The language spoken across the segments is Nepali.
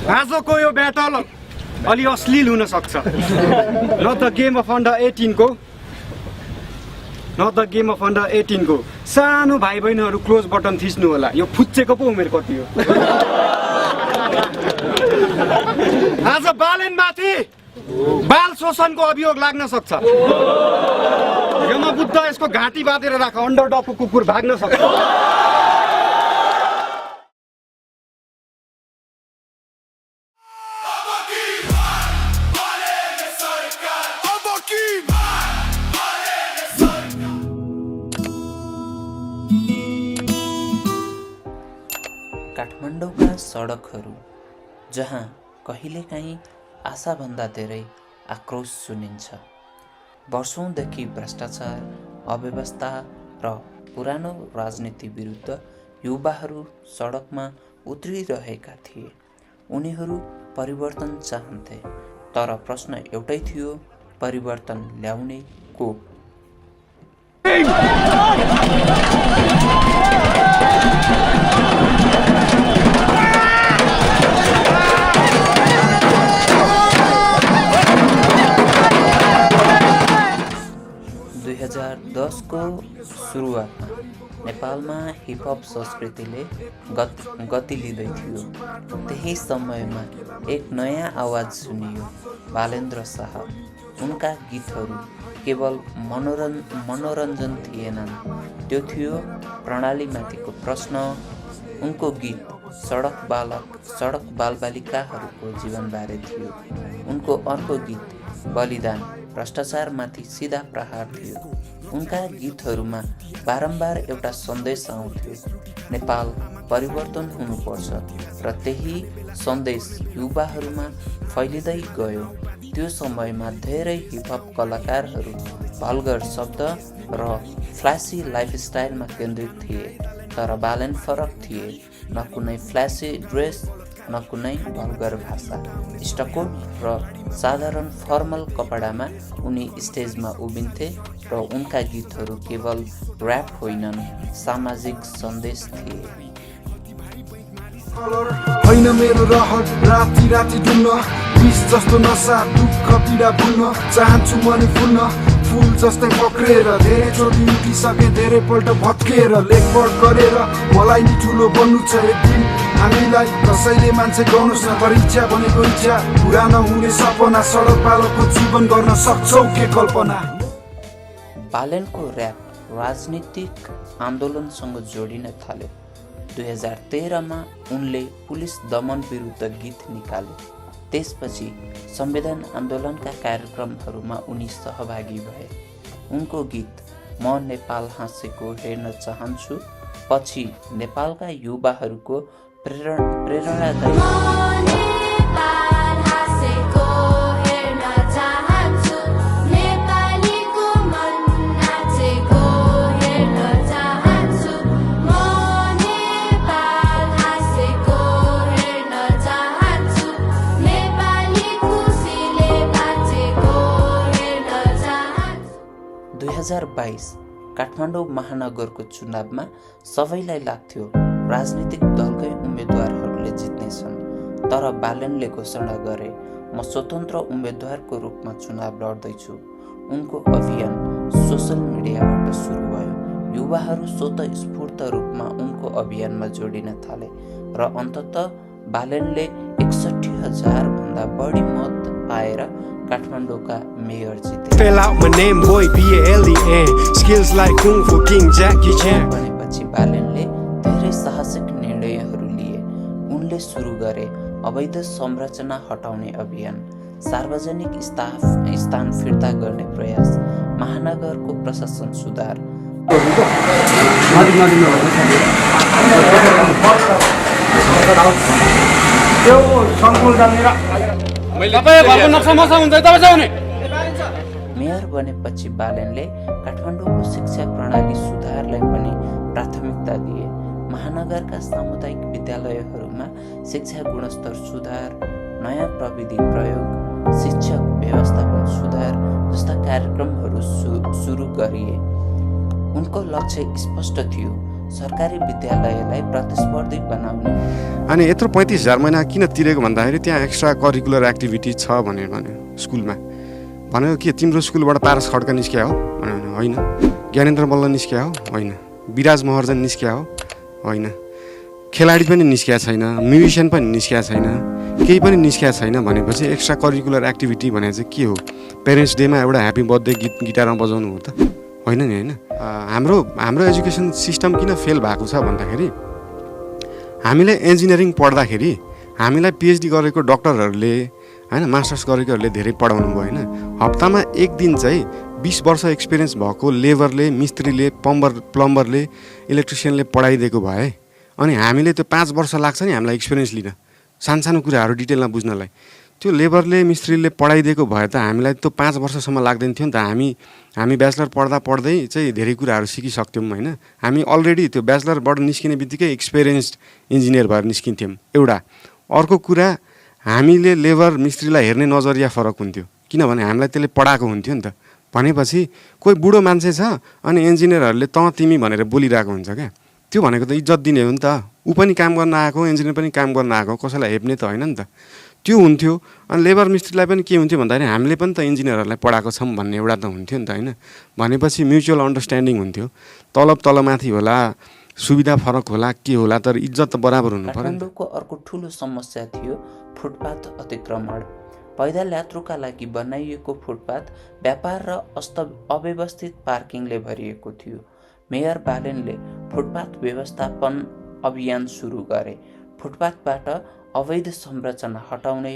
आजको यो ब्याटल अलि अश्लील हुन सक्छ न त गेम अफ अन्डर 18 को सानो भाइ बहिनीहरू क्लोज बटन थिच्नु होला यो फुच्चेको पो उमेर कति हो आज बालेनमाथि बाल शोषणको अभियोग लाग्न सक्छ यमबुद्ध यसको घाँटी बाँधेर राख अन्डरडगको कुकुर भाग्न सक्छ काठमाडौँका सडकहरू जहाँ कहिलेकाहीँ आशाभन्दा धेरै आक्रोश सुनिन्छ। वर्षौंदेखि भ्रष्टाचार, अव्यवस्था र पुरानो राजनीति विरुद्ध युवाहरू सडकमा उत्रिरहेका थिए। उनीहरू परिवर्तन चाहन्थे, तर प्रश्न एउटै थियो, परिवर्तन ल्याउने को? 2010 को सुरुवातमा नेपालमा हिपहप संस्कृतिले गति लिँदै थियो। त्यही समयमा एक नयाँ आवाज सुनियो, बालेन्द्र शाह। उनका गीतहरू केवल मनोरञ्जन थिएनन्, त्यो थियो प्रणालीमाथिको प्रश्न। उनको गीत सडक बालबालिकाहरूको जीवनबारे थियो। उनको अर्को गीत बलिदान भ्रष्टाचारमाथि सिधा प्रहार थियो। उनका गीतहरूमा बारम्बार एउटा सन्देश आउँथ्यो, नेपाल परिवर्तन हुनुपर्छ, र त्यही सन्देश युवाहरूमा फैलिँदै गयो। त्यो समयमा धेरै हिपहप कलाकारहरू भल्गर शब्द र फ्ल्यासी लाइफस्टाइलमा केन्द्रित थिए, तर बालेन फरक थिए। न कुनै फ्ल्यासी ड्रेस, न कुनै भल्गर भाषा। स्टकोट र साधारण फर्मल कपडामा उनी स्टेजमा उभिन्थे र उनका गीतहरू केवल र्याप होइनन्, सामाजिक सन्देश थिए। होइन मेरो रहर राति राति डुल्न, विष जस्तो नसा दुःख पीडा भुल्न चाहन्छु मनी फुल्न, फुल जस्तै पक्रेर धेरै चोटि उठिसके, धेरै पल्ट भत्केर लेखपढ गरेर मलाई नि ठुलो बन्नु छ एक दिन। हामीलाई कसैले मान्छे गर्नुहोस् न परीक्षा भनेको इच्छा, पुरा नहुने सपना, सडक बालकको जीवन गर्न सक्छौ के कल्पना। बालेनको र्याप राजनीतिक आन्दोलनसँग जोडिन थाल्यो। 2013 उनले पुलिस दमन विरुद्ध गीत निकाले। त्यसपछि संविधान आन्दोलनका कार्यक्रमहरूमा उनी सहभागी भए। उनको गीत म नेपाल हाँसेको हेर्न चाहन्छु पछि नेपालका युवाहरूको प्रेरणादायी काठमाडौँ महानगरको चुनावमा सबैलाई लाग्थ्यो राजनीतिक दलकै उम्मेदवारहरूले जित्नेछन्, तर बालेनले घोषणा गरे, म स्वतन्त्र उम्मेदवारको रूपमा चुनाव लड्दैछु। उनको अभियान सोसल मिडियाबाट सुरु भयो। युवाहरू स्वतस्फूर्त रूपमा उनको अभियानमा जोडिन थाले र अन्ततः बालेनले 61,000 भन्दा बढी मत पाएर काठमाडौँका मेयर जिते। भनेपछि बालेनले धेरै साहसिक निर्णयहरू लिए। उनले सुरु गरे अवैध संरचना हटाउने अभियान, सार्वजनिक स्थान फिर्ता गर्ने प्रयास, महानगरको प्रशासन सुधार। मेयर बनेपछि बालेनले काठमाडौँको शिक्षा प्रणाली सुधारलाई पनि प्राथमिकता दिए। महानगरका सामुदायिक विद्यालयहरूमा शिक्षा गुणस्तर सुधार, नयाँ प्रविधि प्रयोग, शिक्षक व्यवस्थापन सुधार जस्ता कार्यक्रमहरू सुरु गरिए। उनको लक्ष्य स्पष्ट थियो, सरकारी विद्यालयलाई प्रतिस्पर्धी बनाउने। अनि यत्रो 35,000 महिना किन तिरेको भन्दाखेरि त्यहाँ एक्स्ट्रा करिकुलर एक्टिभिटी छ भन्यो स्कुलमा भनेको के तिम्रो स्कुलबाट पारस खड्का निस्किया हो भन्यो होइन, ज्ञानेन्द्र मल्ल निस्किया हो होइन, विराज महर्जन निस्किया हो होइन, खेलाडी पनि निस्किया छैन, म्युजिसियन पनि निस्किया छैन, केही पनि निस्किया छैन भनेपछि एक्स्ट्रा करिकुलर एक्टिभिटी भने चाहिँ के हो? पेरेन्ट्स डेमा एउटा ह्याप्पी बर्थडे गीत गिटारमा बजाउनु हो त होइन नि होइन। हाम्रो एजुकेसन सिस्टम किन फेल भएको छ भन्दाखेरि हामीले इन्जिनियरिङ पढ्दाखेरि हामीलाई पिएचडी गरेको डक्टरहरूले होइन मास्टर्स गरेकोहरूले धेरै पढाउनु भयो होइन। हप्तामा एक दिन चाहिँ 20 वर्ष एक्सपिरियन्स भएको लेबरले, मिस्त्रीले, प्लम्बरले, इलेक्ट्रिसियनले पढाइदिएको भए अनि हामीले त्यो 5 वर्ष लाग्छ नि हामीलाई एक्सपिरियन्स लिन सानो कुराहरू डिटेलमा बुझ्नलाई। त्यो लेबरले मिस्त्रीले पढाइदिएको भए त हामीलाई त्यो 5 वर्षसम्म लाग्दैन थियो नि त। हामी ब्याचलर पढ्दै चाहिँ धेरै कुराहरू सिकिसक्थ्यौँ होइन। हामी अलरेडी त्यो ब्याचलरबाट निस्किने बित्तिकै एक्सपिरियन्स्ड इन्जिनियर भएर निस्किन्थ्यौँ एउटा। अर्को कुरा हामीले लेबर मिस्त्रीलाई हेर्ने नजरिया फरक हुन्थ्यो किनभने हामीलाई त्यसले पढाएको हुन्थ्यो नि त। भनेपछि कोही बुढो मान्छे छ अनि इन्जिनियरहरूले तिमी भनेर बोलिरहेको हुन्छ क्या, त्यो भनेको त इज्जत दिने हो नि त। ऊ पनि काम गर्न आएको, इन्जिनियर पनि काम गर्न आएको, कसैलाई हेप्ने त होइन नि त। त्यो हुन्थ्यो। अनि लेबर मिस्त्रीलाई पनि के हुन्थ्यो भन्दाखेरि हामीले पनि त इन्जिनियरहरूलाई पढाएको छौँ भन्ने एउटा त हुन्थ्यो नि त होइन। भनेपछि म्युचुअल अन्डरस्ट्यान्डिङ हुन्थ्यो। तलमाथि होला, सुविधा फरक होला, के होला, तर इज्जत त बराबर हुनु पर्यो। काठमाडौँको अर्को ठुलो समस्या थियो फुटपाथ अतिक्रमण। पैदल यात्रुका लागि बनाइएको फुटपाथ व्यापार र अव्यवस्थित पार्किङले भरिएको थियो। मेयर बालेनले फुटपाथ व्यवस्थापन अभियान सुरु गरे। फुटपाथबाट अवैध संरचना हटाउने,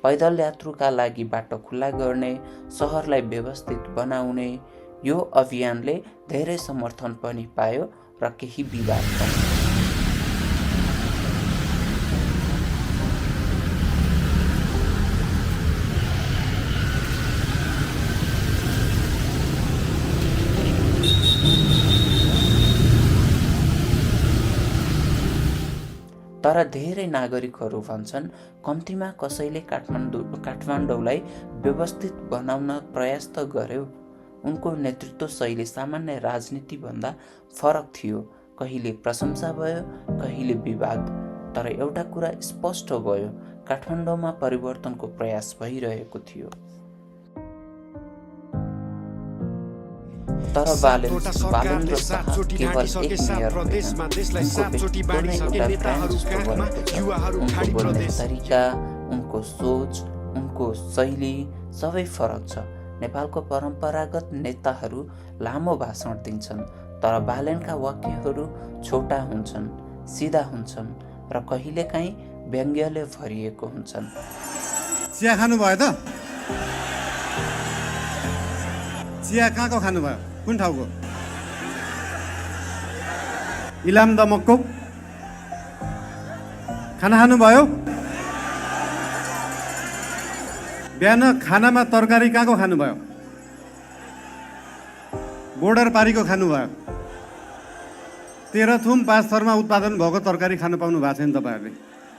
पैदल यात्रुका लागि बाटो खुला गर्ने, सहरलाई व्यवस्थित बनाउने। यो अभियानले धेरै समर्थन पनि पायो र केही विवाद पनि। तर धेरै नागरिकहरू भन्छन् कम्तीमा कसैले काठमाडौँलाई व्यवस्थित बनाउन प्रयास त गर्यो। उनको नेतृत्व शैली सामान्य राजनीतिभन्दा फरक थियो। कहिले प्रशंसा भयो, कहिले विवाद। तर एउटा कुरा स्पष्ट भयो, काठमाडौँमा परिवर्तनको प्रयास भइरहेको थियो। तर बालेन र शाह केवल एक मेयर होइन, उनको व्यक्तित्व नै एउटा ब्रान्ड जस्तो बनेको छ। उनको बोल्ने तरिका, उनको सोच, उनको शैली सबै फरक छ। नेपालको परम्परागत नेताहरू लामो भाषण दिन्छन्, तर बालेनका वाक्यहरू छोटा हुन्छन्, सिधा हुन्छन् र कहिलेकाहीँ व्यङ्ग्यले भरिएको हुन्छन्। चिया खानुभयो त? चिया कहाँको खानुभयो? कुन ठाउँको? इलाम दमकको खाना खानुभयो? बिहान खानामा तरकारी कहाँको खानुभयो? बोर्डर पारीको खानुभयो? 13 थुम 5 थरमा उत्पादन भएको तरकारी खानु पाउनु भएको छैन तपाईँहरूले।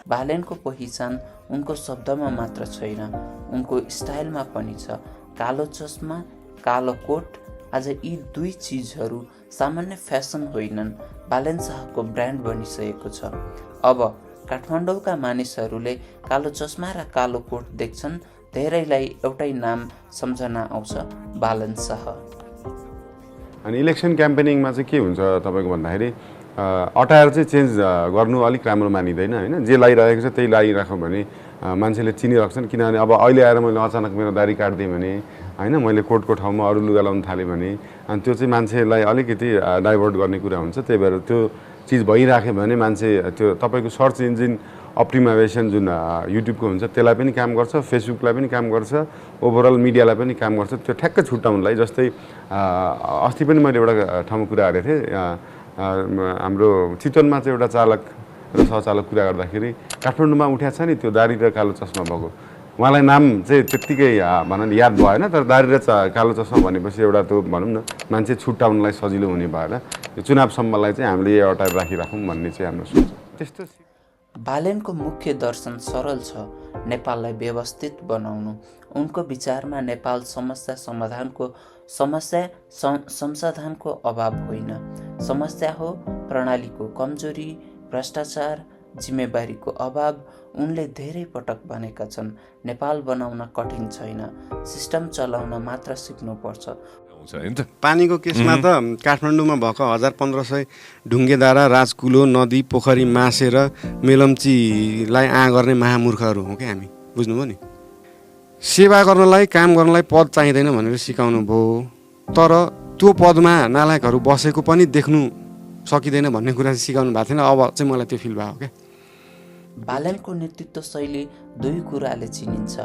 बालेनको पहिचान उनको शब्दमा मात्र छैन, उनको स्टाइलमा पनि छ। कालो चस्मा, कालो कोट, आज यी दुई चिजहरू सामान्य फ्यासन होइनन्, बालेन शाहको ब्रान्ड बनिसकेको छ। अब काठमाडौँका मानिसहरूले कालो चस्मा र कालो कोट देख्छन्, धेरैलाई एउटै नाम सम्झना आउँछ, बालेन शाह। अनि इलेक्सन क्याम्पेनिङमा चाहिँ के हुन्छ तपाईँको भन्दाखेरि अटायर चाहिँ चेन्ज गर्नु अलिक राम्रो मानिँदैन होइन। जे लागिरहेको छ त्यही लागिराख्यो भने मान्छेले चिनिराख्छन्। किनभने अब अहिले आएर मैले अचानक मेरो दारी काटिदिएँ भने होइन, मैले कोटको ठाउँमा अरू लुगा लाउनु थालेँ भने अनि त्यो चाहिँ मान्छेलाई अलिकति डाइभर्ट गर्ने कुरा हुन्छ। त्यही भएर त्यो चिज भइराख्यो भने मान्छे त्यो तपाईँको सर्च इन्जिन अप्टिमाइजेसन जुन युट्युबको हुन्छ त्यसलाई पनि काम गर्छ, फेसबुकलाई पनि काम गर्छ, ओभरअल मिडियालाई पनि काम गर्छ। त्यो ठ्याक्कै छुट्याउनुलाई जस्तै अस्ति पनि मैले एउटा ठाउँमा कुरा गरेको थिएँ। हाम्रो चितवनमा चाहिँ एउटा चालक र सहचालक कुरा गर्दाखेरि काठमाडौँमा उठ्या छ नि त्यो दारी र कालो चस्मा भएको, उहाँलाई नाम चाहिँ त्यत्तिकै भनौँ न याद भएन, तर दारी र कालो चस्मा भनेपछि एउटा त्यो भनौँ न मान्छे छुट्याउनलाई सजिलो हुने भएर यो चुनावसम्मलाई चाहिँ हामीले यो अटायर राखिराखौँ भन्ने चाहिँ हाम्रो सोच। त्यस्तो बालेनको मुख्य दर्शन सरल छ, नेपाललाई व्यवस्थित बनाउनु। उनको विचारमा नेपाल संसाधनको अभाव होइन, समस्या हो प्रणालीको कमजोरी, भ्रष्टाचार, जिम्मेवारीको अभाव। उनले धेरै पटक भनेका छन्, नेपाल बनाउन कठिन छैन, सिस्टम चलाउन मात्र सिक्नुपर्छ। पानीको केसमा त काठमाडौँमा भएको 1500 ढुङ्गेधारा, राजकुलो, नदी, पोखरी मासेर मेलम्चीलाई गर्ने महामूर्खहरू हो क्या हामी, बुझ्नुभयो नि। सेवा गर्नलाई, काम गर्नलाई पद चाहिँदैन भनेर सिकाउनु भयो, तर त्यो पदमा नालायकहरू बसेको पनि देख्नु सकिँदैन भन्ने कुरा चाहिँ सिकाउनु भएको थिएन। अब चाहिँ मलाई त्यो फिल भयो क्या। बालनको नेतृत्व शैली दुई कुराले चिनिन्छ,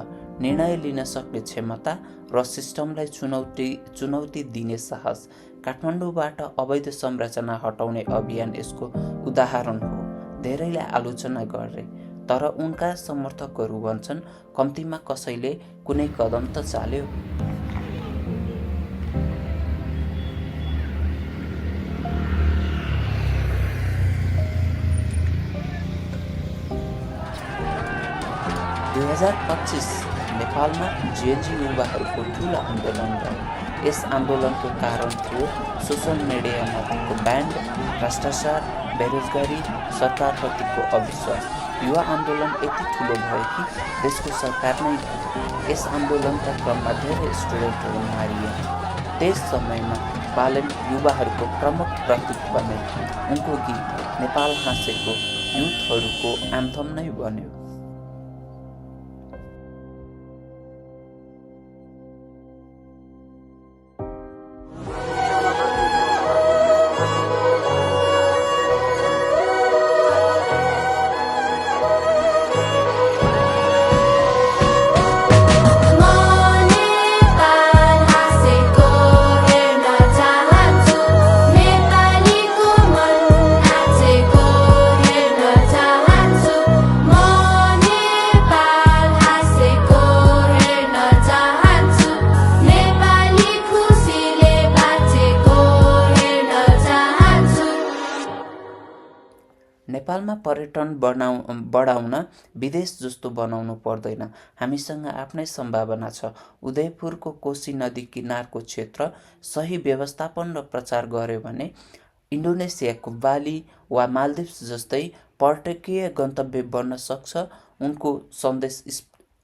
निर्णय लिन सक्ने क्षमता र सिस्टमलाई चुनौती दिने साहस। काठमाडौँबाट अवैध संरचना हटाउने अभियान यसको उदाहरण हो। धेरैले आलोचना गरे, तर उनका समर्थकहरू भन्छन् कम्तीमा कसैले कुनै कदम त चाल्यो। नेपालमा जेएनजी युवाहरूको ठुलो आन्दोलन भयो। यस आन्दोलनको कारण थियो सोसल मिडियामाथिको ब्यान्ड, भ्रष्टाचार, बेरोजगारी, सरकारप्रतिको अविश्वास। युवा आन्दोलन यति ठुलो भयो कि देशको सरकार नै भयो। यस आन्दोलनका क्रममा धेरै स्टुडेन्टहरू मारिए। त्यस समयमा बालन युवाहरूको प्रमुख प्रतीक बने। उनको गीत नेपाल हाँसेको युथहरूको एन्थम नै बन्यो। नेपालमा पर्यटन बढाउन विदेश जस्तो बनाउनु पर्दैन। हामीसँग आफ्नै सम्भावना छ। उदयपुरको कोशी नदी किनारको क्षेत्र सही व्यवस्थापन र प्रचार गर्यो भने इन्डोनेसियाको बाली वा मालदिप्स जस्तै पर्यटकीय गन्तव्य बन्न सक्छ। उनको सन्देश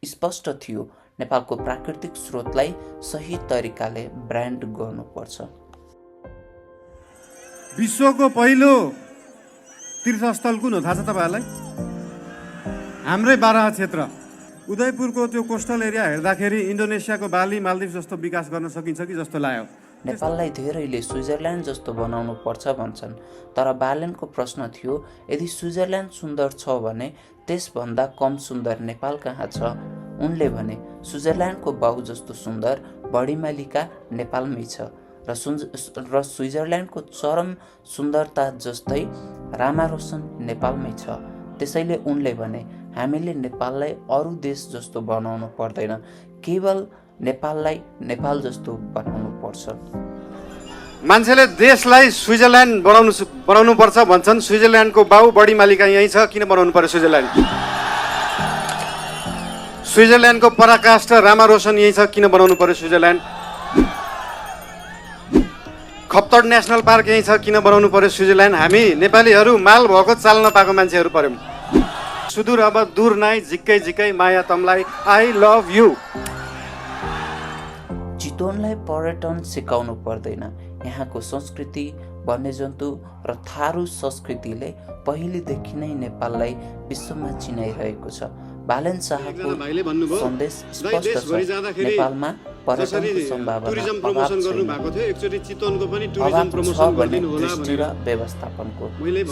स्पष्ट थियो, नेपालको प्राकृतिक स्रोतलाई सही तरिकाले ब्रान्ड गर्नुपर्छ। विश्वको पहिलो तीर्थस्थल कुन हो थाहा छ तपाईँहरूलाई? हाम्रै बाराहा क्षेत्र उदयपुरको त्यो कोस्टल एरिया हेर्दाखेरि इन्डोनेसियाको बाली, मालदिप्स जस्तो विकास गर्न सकिन्छ कि जस्तो लाग्यो। नेपाललाई धेरैले स्विजरल्यान्ड जस्तो बनाउनु पर्छ भन्छन्, तर बालनको प्रश्न थियो, यदि स्विजरल्यान्ड सुन्दर छ भने त्यसभन्दा कम सुन्दर नेपाल कहाँ छ? उनले भने, स्विजरल्यान्डको बाउ जस्तो सुन्दर बढीमालिका नेपालमै छ र स्विजरल्यान्डको चरम सुन्दरता जस्तै रामारोसन नेपालमै छ। त्यसैले उनले भने, हामीले नेपाललाई अरू देश जस्तो बनाउनु पर्दैन, केवल नेपाललाई नेपाल जस्तो बनाउनु पर्छ। मान्छेले देशलाई स्विजरल्यान्ड बनाउनु पर्छ भन्छन्। स्विजरल्यान्डको बाउ बढी मालिका यहीँ छ, किन बनाउनु पर्यो स्विजरल्यान्ड? स्विजरल्यान्डको पराकाष्ठ रामारोसन यहीँ छ, किन बनाउनु पर्यो स्विजरल्यान्ड? खप्तड नेसनल पार्क यहीँ छ, किन बनाउनु पर्यो स्विजरल्यान्ड? हामी नेपालीहरू माल भएको चाल नपाएको मान्छेहरू पर्यौँ। सुदूर अब दूर नाइ, झिक्कै झिक्कै माया तमलाई, आई लभ यु। चितवनलाई पर्यटन सिकाउनु पर्दैन। यहाँको संस्कृति, वन्यजन्तु र थारू संस्कृतिले पहिलेदेखि नै नेपाललाई विश्वमा चिनाइरहेको छ। बालन शाहको सन्देश स्पष्ट छ, नेपालमा पर्यटनको सम्भावना दृष्टि र व्यवस्थापनको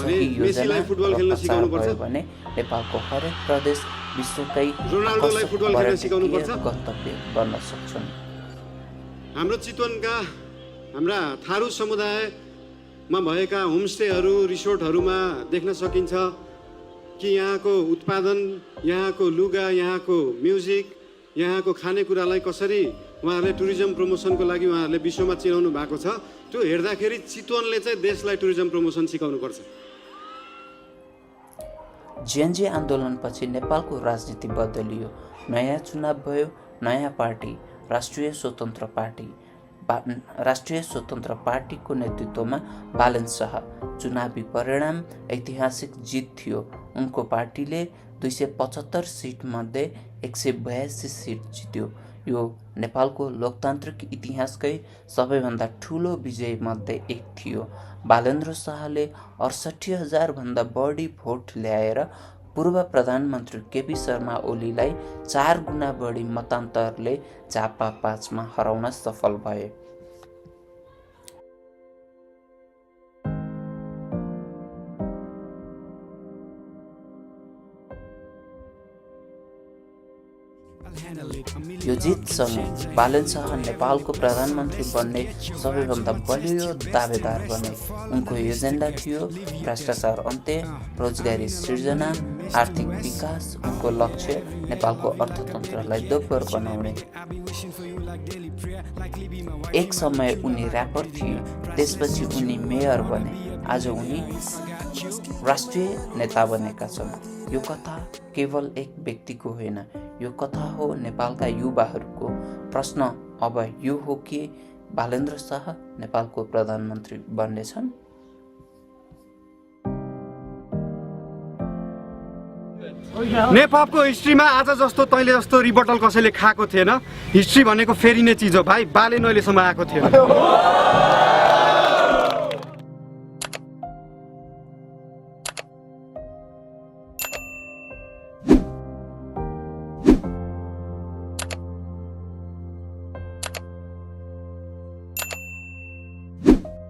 सही योजना र प्रचार भयो भने नेपालको हरेक प्रदेश विश्वकै पर्यटकीय गन्तव्य बन्न सक्छन्। हाम्रो चितवनका हाम्रा थारू समुदायमा भएका होमस्टेहरू, रिसोर्टहरूमा देख्न सकिन्छ कि यहाँको उत्पादन, यहाँको लुगा, यहाँको म्युजिक, यहाँको खानेकुरालाई कसरी उहाँहरूले टुरिज्म प्रमोसनको लागि उहाँहरूले विश्वमा चिनाउनु भएको छ। त्यो हेर्दाखेरि चितवनले चाहिँ देशलाई टुरिज्म प्रमोसन सिकाउनुपर्छ। जेएनजी आन्दोलनपछि नेपालको राजनीति बदलियो, नयाँ चुनाव भयो, नयाँ पार्टी राष्ट्रिय स्वतन्त्र पार्टीको नेतृत्वमा बालन शाह। चुनावी परिणाम ऐतिहासिक जीत थियो। उनको पार्टीले 275 सीट मध्ये 182 सीट जित्यो। यो नेपालको लोकतान्त्रिक इतिहासकै सबैभन्दा ठूलो विजय मध्ये एक थियो। बालेन्द्र शाहले 68,000 भन्दा बढी भोट ल्याएर पूर्व प्रधानमन्त्री केपी शर्मा ओलीलाई 4 गुणा बढी मतान्तरले झापा 5 मा हराउन सफल भए। यो जितसँग बालन शाह नेपालको प्रधानमन्त्री बन्ने सबैभन्दा बलियो दावेदार बने। उनको एजेन्डा थियो भ्रष्टाचार अन्त्य, रोजगारी सृजना, आर्थिक विकास। उनको लक्ष्य नेपालको अर्थतन्त्रलाई दोब्बर बनाउने। एक समय उनी र्यापर थिए, त्यसपछि उनी मेयर बने। आज उनी राष्ट्रिय नेता बनेका छन्। यो कथा केवल एक व्यक्तिको होइन, यो कथा हो नेपालका युवाहरूको। प्रश्न अब यो हो कि बालेन्द्र शाह नेपालको प्रधानमन्त्री बन्नेछन्? नेपालको हिस्ट्रीमा आज जस्तो तैँले जस्तो रिबटल कसैले खाएको थिएन। हिस्ट्री भनेको फेरिने चिज हो भाइ। बालेन अहिलेसम्म आएको थिएन।